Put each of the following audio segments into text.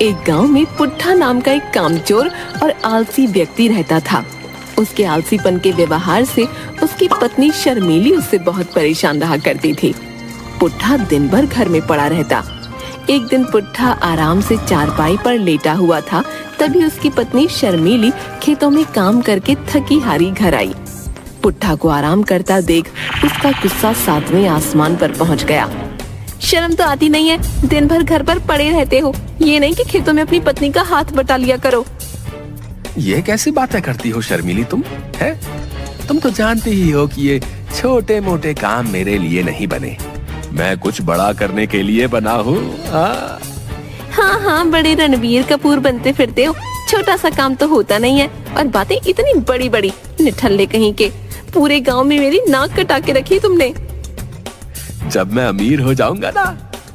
एक गांव में पुट्ठा नाम का एक कामचोर और आलसी व्यक्ति रहता था। उसके आलसीपन के व्यवहार से उसकी पत्नी शर्मीली उससे बहुत परेशान रहा करती थी। पुट्ठा दिन भर घर में पड़ा रहता। एक दिन पुट्ठा आराम से चारपाई पर लेटा हुआ था, तभी उसकी पत्नी शर्मीली खेतों में काम करके थकी हारी घर आई। पुट्ठा को आराम करता देख उसका गुस्सा 7वें आसमान पर पहुंच गया। शर्म तो आती नहीं है, दिन भर घर पर पड़े रहते हो, ये नहीं कि खेतों में अपनी पत्नी का हाथ बटा लिया करो। ये कैसी बातें करती हो शर्मीली तुम? है तुम तो जानती ही हो कि ये छोटे मोटे काम मेरे लिए नहीं बने, मैं कुछ बड़ा करने के लिए बना हूँ। हाँ, बड़े रणवीर कपूर बनते फिरते हो, छोटा सा काम तो होता नहीं है और बातें इतनी बड़ी बड़ी, निठल्ले कहीं के। पूरे गांव में मेरी नाक कटा के रखी तुमने। जब मैं अमीर हो जाऊंगा ना,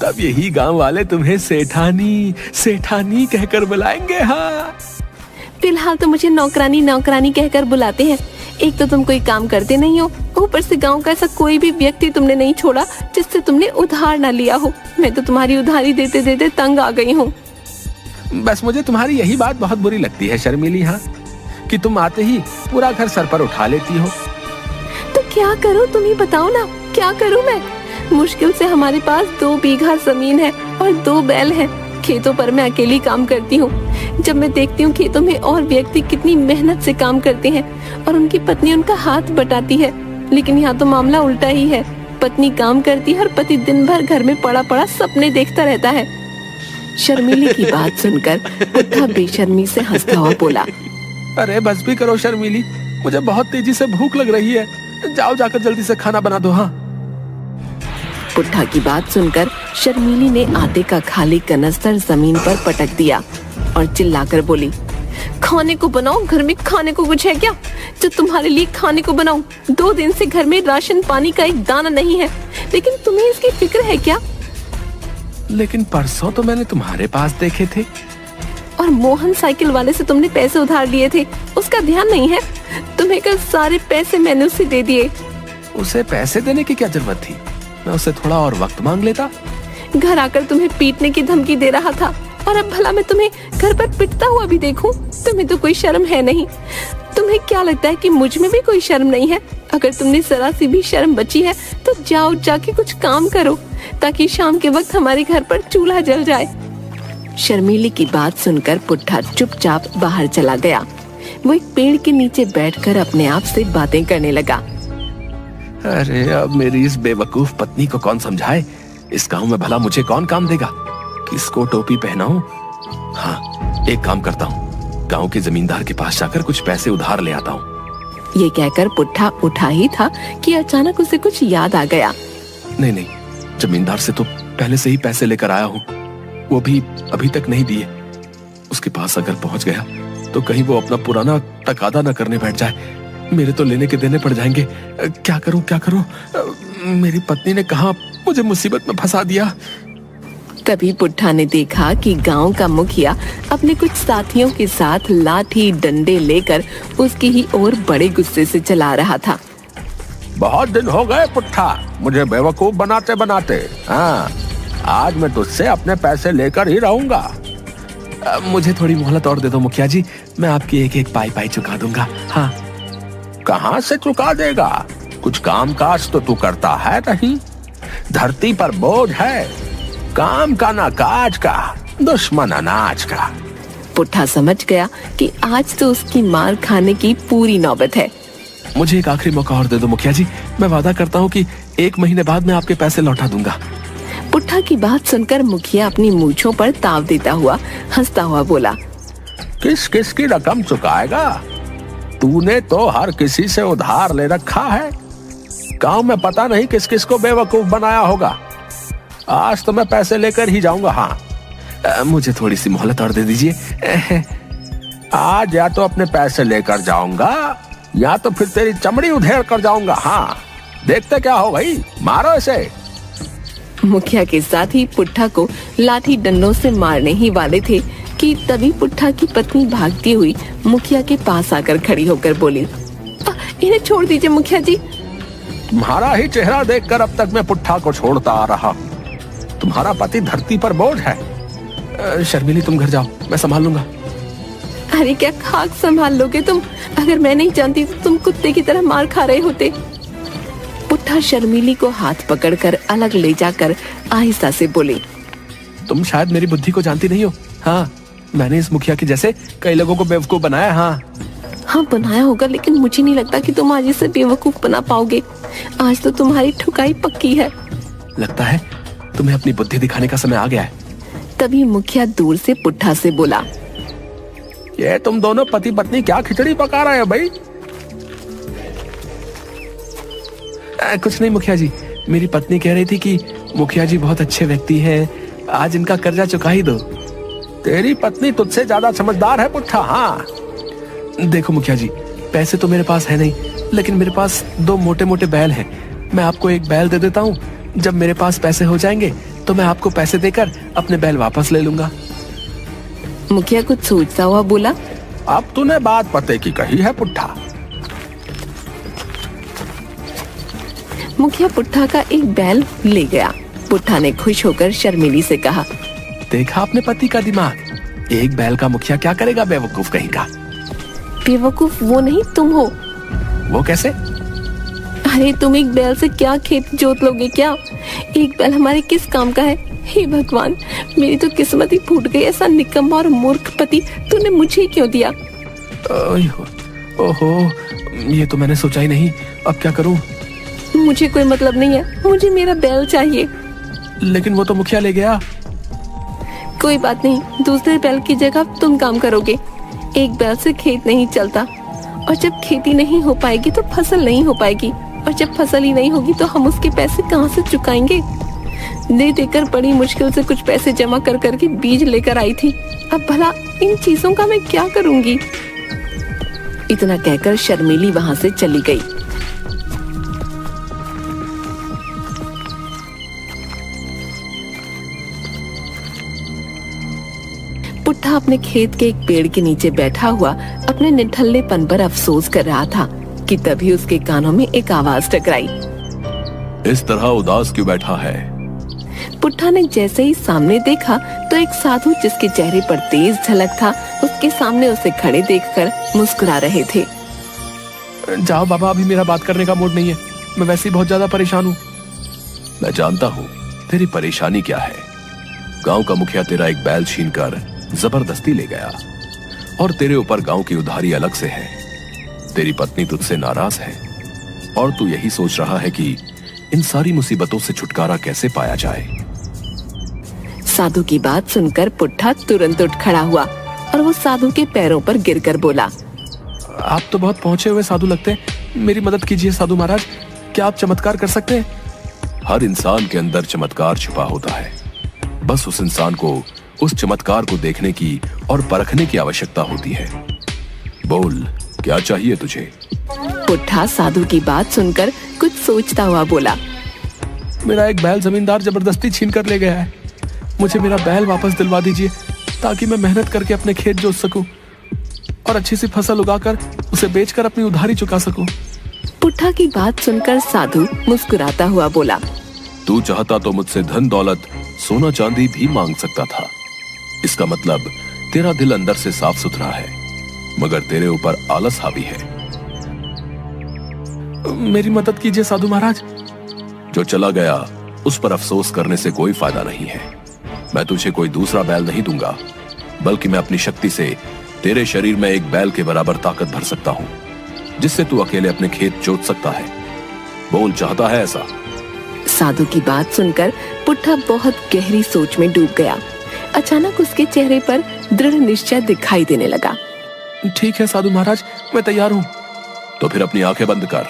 तब यही गांव वाले तुम्हें सेठानी सेठानी कहकर बुलाएंगे। हाँ, फिलहाल तो मुझे नौकरानी नौकरानी कहकर बुलाते हैं। एक तो तुम कोई काम करते नहीं हो, ऊपर से गांव का ऐसा कोई भी व्यक्ति तुमने नहीं छोड़ा जिससे तुमने उधार ना लिया हो। मैं तो तुम्हारी उधारी देते देते तंग आ गई हूँ। बस मुझे तुम्हारी यही बात बहुत बुरी लगती है शर्मीली, हाँ, कि तुम आते ही पूरा घर सर पर उठा लेती हो। तो क्या करूँ, तुम ही बताओ ना, क्या करूँ मैं? मुश्किल से हमारे पास 2 बीघा जमीन है और 2 बैल हैं। खेतों पर मैं अकेली काम करती हूँ। जब मैं देखती हूँ खेतों में और व्यक्ति कितनी मेहनत से काम करते हैं और उनकी पत्नी उनका हाथ बटाती है, लेकिन यहाँ तो मामला उल्टा ही है। पत्नी काम करती है और पति दिन भर घर में पड़ा पड़ा सपने देखता रहता है। शर्मीली की बात सुनकर पुट्ठा बेशर्मी से हंसता हुआ बोला, अरे बस भी करो शर्मीली, मुझे बहुत तेजी से भूख लग रही है, जाओ जाकर जल्दी से खाना बना दो। हाँ। पुट्ठा की बात सुनकर शर्मीली ने आटे का खाली कनस्तर जमीन पर पटक दिया और चिल्लाकर बोली, खाने को बनाओ, घर में खाने को कुछ है क्या जो तुम्हारे लिए खाने को बनाऊं? 2 दिन से घर में राशन पानी का एक दाना नहीं है, लेकिन तुम्हें इसकी फिक्र है क्या? लेकिन परसों तो मैंने तुम्हारे पास देखे थे। और मोहन साइकिल वाले से तुमने पैसे उधार लिए थे, उसका ध्यान नहीं है? तुम्हें कल सारे पैसे मैंने उसे दे दिए। उसे पैसे देने की क्या जरूरत थी? मैं उसे थोड़ा और वक्त मांग लेता। घर आकर तुम्हें पीटने की धमकी दे रहा था और अब भला मैं तुम्हें घर पर पिटता हुआ भी देखूं? तुम्हें तो कोई शर्म है नहीं। तुम्हें क्या लगता है कि मुझ में भी कोई शर्म नहीं है? अगर तुमने जरा सी भी शर्म बची है तो जाओ जाके कुछ काम करो, ताकि शाम के वक्त हमारे घर पर चूल्हा जल जाए। शर्मीली की बात सुनकर पुट्ठा चुपचाप बाहर चला गया। वो एक पेड़ के नीचे बैठकर अपने आप से बातें करने लगा। अरे अब मेरी इस बेवकूफ पत्नी को कौन समझाए? इस गांव में भला मुझे कौन काम देगा? किसको टोपी पहनाऊं? हाँ, एक काम करता हूँ, गांव के जमींदार के पास जाकर कुछ पैसे उधार ले आता हूँ। ये कहकर पुट्ठा उठा ही था कि अचानक उसे कुछ याद आ गया। नहीं, जमींदार से तो पहले से ही पैसे लेकर आया हूँ, वो भी अभी तक नहीं दिए। उसके पास अगर पहुंच गया तो कहीं वो अपना पुराना तकादा न करने बैठ जाए, मेरे तो लेने के देने पड़ जाएंगे। क्या करूं? मेरी पत्नी ने कहा मुझे मुसीबत में फंसा दिया। तभी पुट्ठा ने देखा कि गांव का मुखिया अपने कुछ साथियों के साथ लाठी डंडे लेकर उसकी ही ओर बड़े गुस्से से चला रहा था। बहुत दिन हो गए पुट्ठा मुझे बेवकूफ बनाते बनाते। हाँ, आज मैं तुझसे अपने पैसे लेकर ही रहूंगा। मुझे थोड़ी मोहलत और दे दो मुखिया जी, मैं आपकी एक एक पाई चुका दूंगा। हाँ। कहाँ से चुका देगा? कुछ काम काज तो तू करता है नहीं, धरती पर बोझ है, काम का ना काज का, दुश्मन अनाज का। पुट्ठा समझ गया कि आज तो उसकी मार खाने की पूरी नौबत है। मुझे एक आखिरी मौका और दे दो मुखिया जी, मैं वादा करता हूँ कि 1 महीने बाद मैं आपके पैसे लौटा दूंगा। पुट्ठा की बात सुनकर मुखिया अपनी मूंछों पर ताव देता हुआ हंसता हुआ बोला, किस किस की रकम चुकाएगा? तूने तो हर किसी से उधार ले रखा है। गांव में पता नहीं किस किस को बेवकूफ बनाया होगा। आज तो मैं पैसे लेकर ही जाऊंगा। हाँ, मुझे थोड़ी सी मोहलत और दे दीजिए। आज या तो अपने पैसे लेकर जाऊंगा या तो फिर तेरी चमड़ी उधेड़ कर जाऊंगा। हाँ, देखते क्या हो भाई, मारो इसे। मुखिया के साथ ही पुट्ठा को लाठी डंडों से मारने ही वाले थे कि तभी पुट्ठा की पत्नी भागती हुई मुखिया के पास आकर खड़ी होकर बोली, इन्हें छोड़ दीजिए मुखिया जी। तुम्हारा ही चेहरा देखकर अब तक मैं पुट्ठा को छोड़ता आ रहा हूँ। तुम्हारा पति धरती पर बोझ है, शर्मिली तुम घर जाओ, मैं संभाल लूंगा। अरे क्या खाक संभाल लोगे तुम? अगर मैं नहीं जानती तो तुम कुत्ते की तरह मार खा रहे होते। पुट्ठा शर्मिली को हाथ पकड़कर अलग ले जाकर आहिस्ता से बोले, तुम शायद मेरी बुद्धि को जानती नहीं हो। हाँ, मैंने इस मुखिया के जैसे कई लोगों को बेवकूफ बनाया। हाँ बनाया होगा, लेकिन मुझे नहीं लगता कि तुम आज इसे बेवकूफ बना पाओगे। आज तो तुम्हारी ठुकाई पक्की है। लगता है तुम्हें अपनी बुद्धि दिखाने का समय आ गया है। तभी मुखिया दूर से पुट्ठा से बोला, ये तुम दोनों पति पत्नी क्या खिचड़ी पका रहे हो भाई? कुछ नहीं मुखिया जी, मेरी पत्नी कह रही थी कि मुखिया जी बहुत अच्छे व्यक्ति हैं, आज इनका कर्जा चुका ही दो। तेरी पत्नी तुझसे ज्यादा समझदार है पुट्ठा। हाँ देखो मुखिया जी, पैसे तो मेरे पास है नहीं, लेकिन मेरे पास 2 मोटे मोटे बैल हैं। मैं आपको एक बैल दे देता हूँ, जब मेरे पास पैसे हो जाएंगे तो मैं आपको पैसे देकर अपने बैल वापस ले लूंगा। मुखिया कुछ सोचता हुआ बोला, अब तूने बात पते की कही है पुट्ठा। मुखिया पुट्ठा का एक बैल ले गया। पुट्ठा ने खुश होकर शर्मिली से कहा, देखा अपने पति का दिमाग, एक बैल का मुखिया क्या करेगा बेवकूफ कहीं का। बेवकूफ वो नहीं तुम हो। वो कैसे? अरे तुम एक बैल से क्या खेत जोत लोगे क्या? एक बैल हमारे किस काम का है? हे भगवान, मेरी तो किस्मत ही फूट गई। ऐसा निकम्मा और मूर्ख पति तूने मुझे क्यों दिया? ओहो, ये तो मैंने सोचा ही नहीं। अब क्या करूं? मुझे कोई मतलब नहीं है, मुझे मेरा बैल चाहिए। लेकिन वो तो मुखिया ले गया। कोई बात नहीं, दूसरे बैल की जगह तुम काम करोगे। एक बैल से खेत नहीं चलता, और जब खेती नहीं हो पाएगी तो फसल नहीं हो पाएगी, और जब फसल ही नहीं होगी तो हम उसके पैसे कहाँ से चुकाएंगे? दे देकर बड़ी मुश्किल से कुछ पैसे जमा कर करके बीज लेकर आई थी। अब भला इन चीजों का मैं क्या करूंगी? इतना कहकर शर्मिली वहां से चली गई। पुट्ठा अपने खेत के एक पेड़ के नीचे बैठा हुआ अपने निठल्लेपन पर अफसोस कर रहा था कि तभी उसके कानों में एक आवाज टकराई। इस तरह उदास क्यों बैठा है? पुट्ठा ने जैसे ही सामने देखा तो एक साधु जिसके चेहरे पर तेज झलक था, उसके सामने उसे खड़े देखकर मुस्कुरा रहे थे। जाओ बाबा, अभी मेरा बात करने का मूड नहीं है, मैं वैसे ही बहुत ज्यादा परेशान हूँ। मैं जानता हूँ तेरी परेशानी क्या है। गांव का मुखिया तेरा एक बैल छीनकर जबरदस्ती ले गया, और तेरे ऊपर गांव की उधारी अलग से है। तेरी पत्नी तुझसे नाराज है, और तू यही सोच रहा है कि इन सारी मुसीबतों से छुटकारा कैसे पाया जाए। साधु की बात सुनकर पुट्ठा तुरंत उठ खड़ा हुआ और वो साधु के पैरों पर गिरकर बोला, आप तो बहुत पहुंचे हुए साधु लगते हैं, मेरी मदद कीजिए साधु महाराज। क्या आप चमत्कार कर सकते हैं? हर इंसान के अंदर चमत्कार छुपा होता है, बस उस इंसान को उस चमत्कार को देखने की और परखने की आवश्यकता होती है। बोल, क्या चाहिए तुझे? पुट्ठा साधु की बात सुनकर कुछ सोचता हुआ बोला, मेरा एक बैल जमींदार जबरदस्ती छीन कर ले गया है। मुझे मेरा बैल वापस दिलवा दीजिए, ताकि मैं मेहनत करके अपने खेत जोत सकूं और अच्छी सी फसल उगाकर उसे बेचकर अपनी उधारी चुका सकूं। पुट्ठा की बात सुनकर साधु मुस्कुराता हुआ बोला, तू चाहता तो मुझसे धन दौलत सोना चांदी भी मांग सकता था। इसका मतलब तेरा दिल अंदर से साफ सुथरा है, मगर तेरे ऊपर आलस हावी है। मेरी मदद कीजिए साधु महाराज। जो चला गया उस पर अफसोस करने से कोई फायदा नहीं है। मैं तुझे कोई दूसरा बैल नहीं दूंगा, बल्कि मैं अपनी शक्ति से तेरे शरीर में एक बैल के बराबर ताकत भर सकता हूँ, जिससे तू अकेले अपने खेत जोत सकता है। बोल, चाहता है ऐसा? साधु की बात सुनकर पुट्ठा बहुत गहरी सोच में डूब गया। अचानक उसके चेहरे पर दृढ़ निश्चय दिखाई देने लगा। ठीक है साधु महाराज, मैं तैयार हूँ। तो फिर अपनी आंखें बंद कर।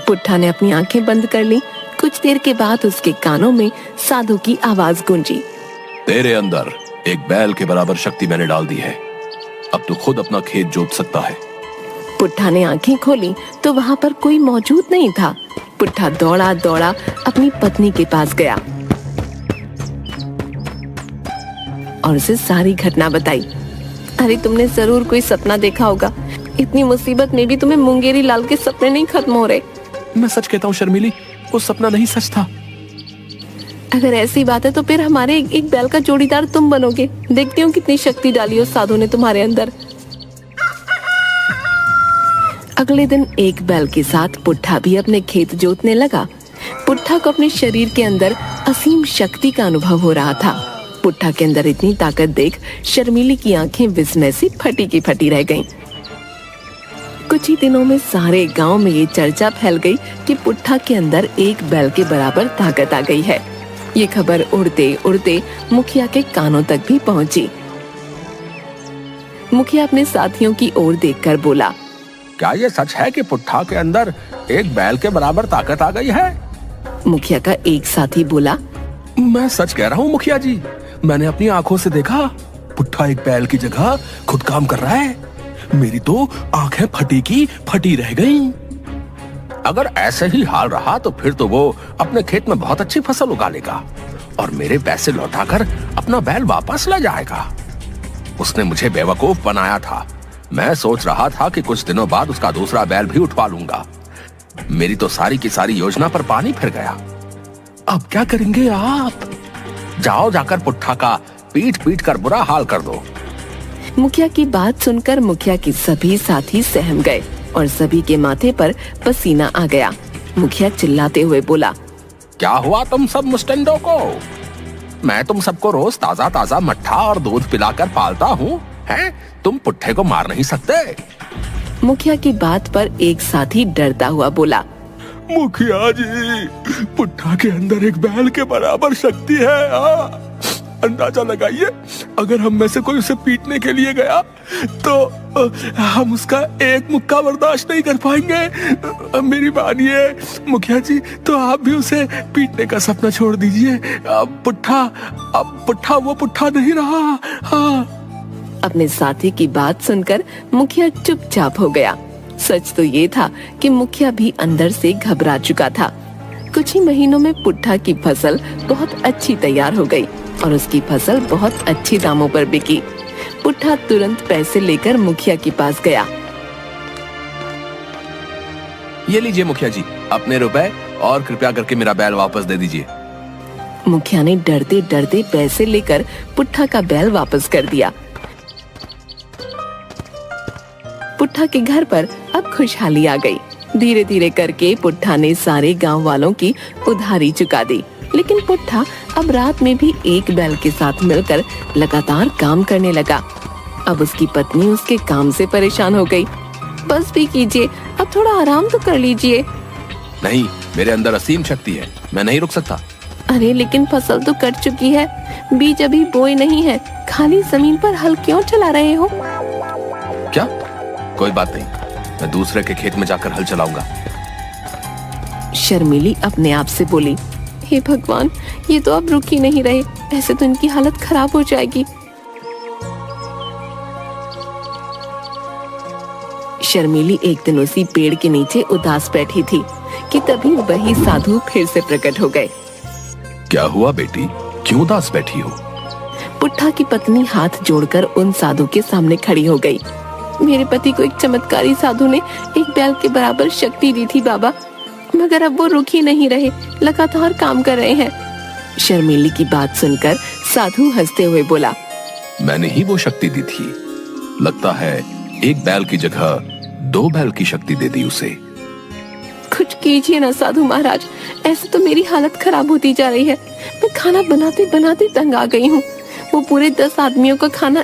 पुट्ठा ने अपनी आंखें बंद कर ली। कुछ देर के बाद उसके कानों में साधु की आवाज गूंजी, तेरे अंदर एक बैल के बराबर शक्ति मैंने डाल दी है, अब तू खुद अपना खेत जोत सकता है। पुट्ठा ने आंखें खोली तो वहाँ पर कोई मौजूद नहीं था। पुट्ठा दौड़ा दौड़ा अपनी पत्नी के पास गया और उसे सारी घटना बताई। अरे तुमने जरूर कोई सपना देखा होगा, इतनी मुसीबत में भी तुम्हें मुंगेरी लाल के सपने नहीं खत्म हो रहे। मैं सच कहता हूँ शर्मिली, वो सपना नहीं सच था। अगर ऐसी बात है तो फिर हमारे एक बैल का जोड़ीदार तुम बनोगे। देखती हूँ कितनी शक्ति डाली उस साधु ने तुम्हारे अंदर। अगले दिन एक बैल के साथ पुट्ठा भी अपने खेत जोतने लगा। पुट्ठा को अपने शरीर के अंदर असीम शक्ति का अनुभव हो रहा था। पुट्ठा के अंदर इतनी ताकत देख शर्मीली की आंखें विस्मय से फटी की फटी रह गईं। कुछ ही दिनों में सारे गांव में ये चर्चा फैल गई कि पुट्ठा के अंदर एक बैल के बराबर ताकत आ गई है। ये खबर उड़ते उड़ते मुखिया के कानों तक भी पहुंची। मुखिया अपने साथियों की ओर देखकर बोला, क्या ये सच है कि पुट्ठा के अंदर एक बैल के बराबर ताकत आ गई है? मुखिया का एक साथी बोला, मैं सच कह रहा हूँ मुखिया जी, मैंने अपनी आंखों से देखा। पुट्ठा एक बैल की जगह खुद काम कर रहा है। मेरी तो आंखें फटी की फटी रह गईं। अगर ऐसे ही हाल रहा तो फिर तो वो अपने खेत में बहुत अच्छी फसल उगा लेगा और मेरे पैसे लौटाकर अपना बैल वापस ले जाएगा। उसने मुझे बेवकूफ बनाया था। मैं सोच रहा था कि कुछ दिनों बाद उसका दूसरा बैल भी उठवा लूंगा। मेरी तो सारी की सारी योजना पर पानी फिर गया। अब क्या करेंगे आप? जाओ जाकर पुट्ठा का पीट पीट कर बुरा हाल कर दो। मुखिया की बात सुनकर मुखिया के सभी साथी सहम गए और सभी के माथे पर पसीना आ गया। मुखिया चिल्लाते हुए बोला, क्या हुआ तुम सब मुस्टंडों को? मैं तुम सबको रोज ताजा ताजा मट्ठा और दूध पिलाकर पालता हूँ, हैं? तुम पुट्ठे को मार नहीं सकते? मुखिया की बात पर एक साथी डरता हुआ बोला, मुखिया जी, पुट्ठा के अंदर एक बैल के बराबर शक्ति है। अंदाजा लगाइए, अगर हम में से कोई उसे पीटने के लिए गया तो हम उसका एक मुक्का बर्दाश्त नहीं कर पाएंगे। मेरी मानिए मुखिया जी, तो आप भी उसे पीटने का सपना छोड़ दीजिए। अब पुट्ठा वो पुट्ठा नहीं रहा। हाँ। अपने साथी की बात सुनकर मुखिया चुपचाप हो गया। सच तो ये था कि मुखिया भी अंदर से घबरा चुका था। कुछ ही महीनों में पुट्ठा की फसल बहुत अच्छी तैयार हो गई और उसकी फसल बहुत अच्छे दामों पर बिकी। पुट्ठा तुरंत पैसे लेकर मुखिया के पास गया। ये लीजिए मुखिया जी, अपने रुपए, और कृपया करके मेरा बैल वापस दे दीजिए। मुखिया ने डरते डरते पैसे लेकर पुट्ठा का बैल वापस कर दिया। पुट्ठा के घर पर अब खुशहाली आ गई। धीरे धीरे करके पुट्ठा ने सारे गांव वालों की उधारी चुका दी। लेकिन पुट्ठा अब रात में भी एक बैल के साथ मिलकर लगातार काम करने लगा। अब उसकी पत्नी उसके काम से परेशान हो गई। बस भी कीजिए, अब थोड़ा आराम तो कर लीजिए। नहीं, मेरे अंदर असीम शक्ति है, मैं नहीं रुक सकता। अरे लेकिन फसल तो कट चुकी है, बीज अभी बोए नहीं है, खाली जमीन पर हल क्यों चला रहे हो? क्या? कोई बात नहीं, मैं दूसरे के खेत में जाकर हल चलाऊंगा। शर्मीली अपने आप से बोली, हे भगवान, ये तो अब रुक ही नहीं रहे, ऐसे तो इनकी हालत खराब हो जाएगी। शर्मीली एक दिन उसी पेड़ के नीचे उदास बैठी थी कि तभी वही साधु फिर से प्रकट हो गए। क्या हुआ बेटी, क्यों उदास बैठी हो? पुट्ठा की पत्नी हाथ जोड़कर उन साधु के सामने खड़ी हो गई। मेरे पति को एक चमत्कारी साधु ने एक बैल के बराबर शक्ति दी थी बाबा, मगर अब वो रुक ही नहीं रहे, लगातार काम कर रहे हैं। शर्मीली की बात सुनकर साधु हंसते हुए बोला, मैंने ही वो शक्ति दी थी। लगता है एक बैल की जगह 2 बैल की शक्ति दे दी उसे। कुछ कीजिए ना साधु महाराज, ऐसे तो मेरी हालत खराब होती जा रही है। मैं खाना बनाते बनाते तंग आ गई हूँ। वो पूरे 10 आदमियों का खाना